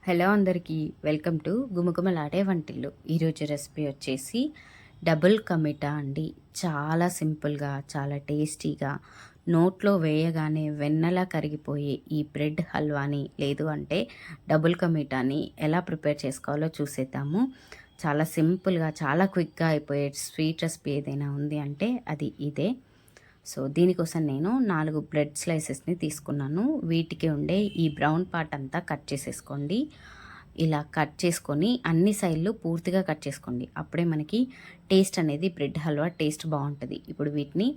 Hello అందరికీ welcome to గుమగుమలాడే వంటిల్లు. ఈరోజు రెసిపీ వచ్చేసి డబుల్ కమిటా అండి. చాలా సింపుల్గా, చాలా టేస్టీగా, నోట్లో వేయగానే వెన్నలా కరిగిపోయే ఈ బ్రెడ్ హల్వాని లేదు అంటే డబుల్ కమిటాని ఎలా ప్రిపేర్ చేసుకోవాలో చూసేద్దాము. చాలా సింపుల్గా, చాలా క్విక్గా అయిపోయే స్వీట్ రెసిపీ ఏదైనా ఉంది అంటే అది ఇదే. సో దీనికోసం నేను 4 బ్రెడ్ స్లైసెస్ని తీసుకున్నాను. వీటికి ఉండే ఈ బ్రౌన్ పార్ట్ అంతా కట్ చేసేసుకోండి. ఇలా కట్ చేసుకొని అన్ని సైడ్లు పూర్తిగా కట్ చేసుకోండి. అప్పుడే మనకి టేస్ట్ అనేది బ్రెడ్ హల్వా టేస్ట్ బాగుంటుంది. ఇప్పుడు వీటిని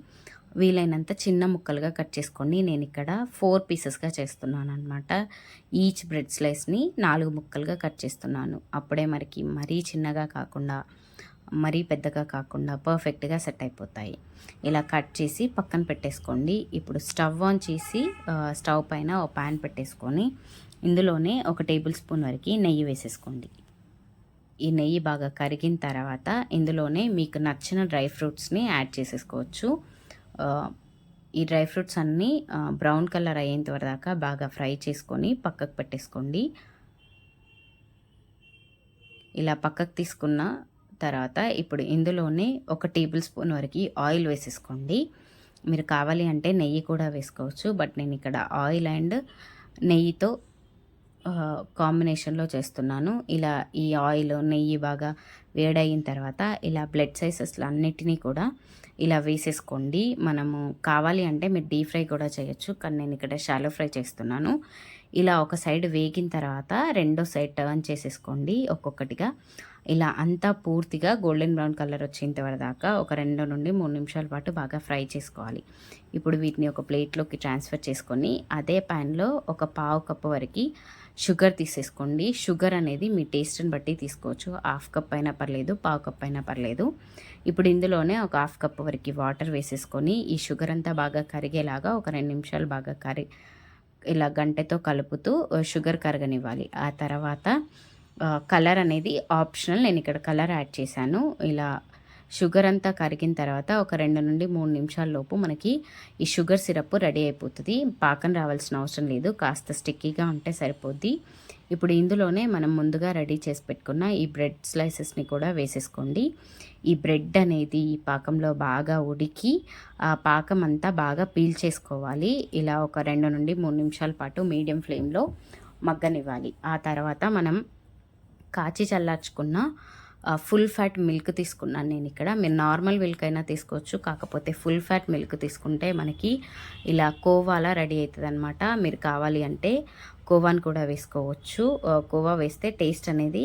వీలైనంత చిన్న ముక్కలుగా కట్ చేసుకోండి. నేను ఇక్కడ 4 పీసెస్గా చేస్తున్నాను అనమాట. ఈచ్ బ్రెడ్ స్లైస్ని 4 ముక్కలుగా కట్ చేస్తున్నాను. అప్పుడే మనకి మరీ చిన్నగా కాకుండా మరీ పెద్దగా కాకుండా పర్ఫెక్ట్గా సెట్ అయిపోతాయి. ఇలా కట్ చేసి పక్కన పెట్టేసుకోండి. ఇప్పుడు స్టవ్ ఆన్ చేసి స్టవ్ పైన ఒక ప్యాన్ పెట్టేసుకొని ఇందులోనే 1 టేబుల్ స్పూన్ వరకు నెయ్యి వేసేసుకోండి. ఈ నెయ్యి బాగా కరిగిన తర్వాత ఇందులోనే మీకు నచ్చిన డ్రై ఫ్రూట్స్ని యాడ్ చేసేసుకోవచ్చు. ఈ డ్రై ఫ్రూట్స్ అన్నీ బ్రౌన్ కలర్ అయ్యేంత వరదాకా బాగా ఫ్రై చేసుకొని పక్కకు పెట్టేసుకోండి. ఇలా పక్కకు తీసుకున్న తర్వాత ఇప్పుడు ఇందులోనే 1 టేబుల్ స్పూన్ వరకు ఆయిల్ వేసేసుకోండి. మీరు కావాలి అంటే నెయ్యి కూడా వేసుకోవచ్చు. బట్ నేను ఇక్కడ ఆయిల్ అండ్ నెయ్యితో కాంబినేషన్లో చేస్తున్నాను. ఇలా ఈ ఆయిల్ నెయ్యి బాగా వేడయిన తర్వాత ఇలా బ్లడ్ సైజెస్లు అన్నిటినీ కూడా ఇలా వేసేసుకోండి. మనము కావాలి అంటే మీరు డీప్ ఫ్రై కూడా చేయొచ్చు, కానీ నేను ఇక్కడ షాలో ఫ్రై చేస్తున్నాను. ఇలా ఒక సైడ్ వేగిన తర్వాత రెండో సైడ్ టర్న్ చేసేసుకోండి ఒక్కొక్కటిగా. ఇలా అంతా పూర్తిగా గోల్డెన్ బ్రౌన్ కలర్ వచ్చేంత వరదాకా ఒక 2 నుండి 3 నిమిషాల పాటు బాగా ఫ్రై చేసుకోవాలి. ఇప్పుడు వీటిని ఒక ప్లేట్లోకి ట్రాన్స్ఫర్ చేసుకొని అదే ప్యాన్లో ఒక పావు కప్పు వరకు షుగర్ తీసేసుకోండి. షుగర్ అనేది మీ టేస్ట్ని బట్టి తీసుకోవచ్చు. 1/2 కప్ అయినా పర్లేదు, పావు కప్ అయినా పర్లేదు. ఇప్పుడు ఇందులోనే ఒక 1/2 కప్ వరకు వాటర్ వేసేసుకొని ఈ షుగర్ అంతా బాగా కరిగేలాగా ఒక 2 నిమిషాలు బాగా ఇలా గంటెతో కలుపుతూ షుగర్ కరగనివ్వాలి. ఆ తర్వాత కలర్ అనేది ఆప్షనల్. నేను ఇక్కడ కలర్ యాడ్ చేశాను. ఇలా షుగర్ అంతా కరిగిన తర్వాత ఒక 2 నుండి 3 నిమిషాల లోపు మనకి ఈ షుగర్ సిరప్ రెడీ అయిపోతుంది. పాకం రావాల్సిన అవసరం లేదు, కాస్త స్టిక్కీగా ఉంటే సరిపోద్ది. ఇప్పుడు ఇందులోనే మనం ముందుగా రెడీ చేసి పెట్టుకున్న ఈ బ్రెడ్ స్లైసెస్ని కూడా వేసేసుకోండి. ఈ బ్రెడ్ అనేది ఈ పాకంలో బాగా ఉడికి ఆ పాకం అంతా బాగా పీల్చేసుకోవాలి. ఇలా ఒక 2 నుండి 3 నిమిషాల పాటు మీడియం ఫ్లేమ్లో మగ్గనివ్వాలి. ఆ తర్వాత మనం కాచి చల్లార్చుకున్న ఫుల్ ఫ్యాట్ మిల్క్ తీసుకున్నాను నేను ఇక్కడ. మీరు నార్మల్ మిల్క్ అయినా తీసుకోవచ్చు, కాకపోతే ఫుల్ ఫ్యాట్ మిల్క్ తీసుకుంటే మనకి ఇలా కోవాలా రెడీ అవుతుంది అనమాట. మీరు కావాలి అంటే కోవాని కూడా వేసుకోవచ్చు. కోవా వేస్తే టేస్ట్ అనేది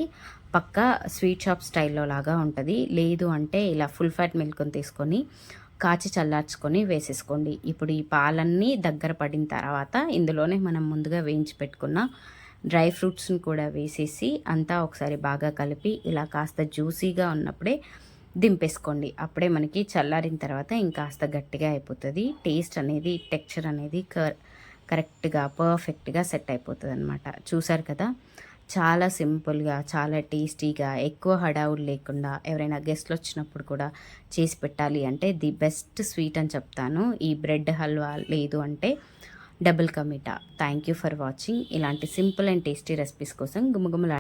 పక్కా స్వీట్ షాప్ స్టైల్లో లాగా ఉంటుంది. లేదు అంటే ఇలా ఫుల్ ఫ్యాట్ మిల్క్ని తీసుకొని కాచి చల్లార్చుకొని వేసేసుకోండి. ఇప్పుడు ఈ పాలన్నీ దగ్గర పడిన తర్వాత ఇందులోనే మనం ముందుగా వేయించి పెట్టుకున్న డ్రై ఫ్రూట్స్ని కూడా వేసేసి అంతా ఒకసారి బాగా కలిపి ఇలా కాస్త జ్యూసీగా ఉన్నప్పుడే దింపేసుకోండి. అప్పుడే మనకి చల్లారిన తర్వాత ఇంకాస్త గట్టిగా అయిపోతుంది. టేస్ట్ అనేది, టెక్స్చర్ అనేది కరెక్ట్గా పర్ఫెక్ట్గా సెట్ అయిపోతుంది అనమాట. చూసారు కదా, చాలా సింపుల్గా, చాలా టేస్టీగా, ఎక్కువ హడావులు లేకుండా ఎవరైనా గెస్ట్లు వచ్చినప్పుడు కూడా చేసి పెట్టాలి అంటే ది బెస్ట్ స్వీట్ అని చెప్తాను ఈ బ్రెడ్ హల్వా, లేదు అంటే డబుల్ కమిటా. Thank you for watching. ఇలాంటి సింపుల్ అండ్ టేస్టీ రెసిపీస్ కోసం గుమగుమలా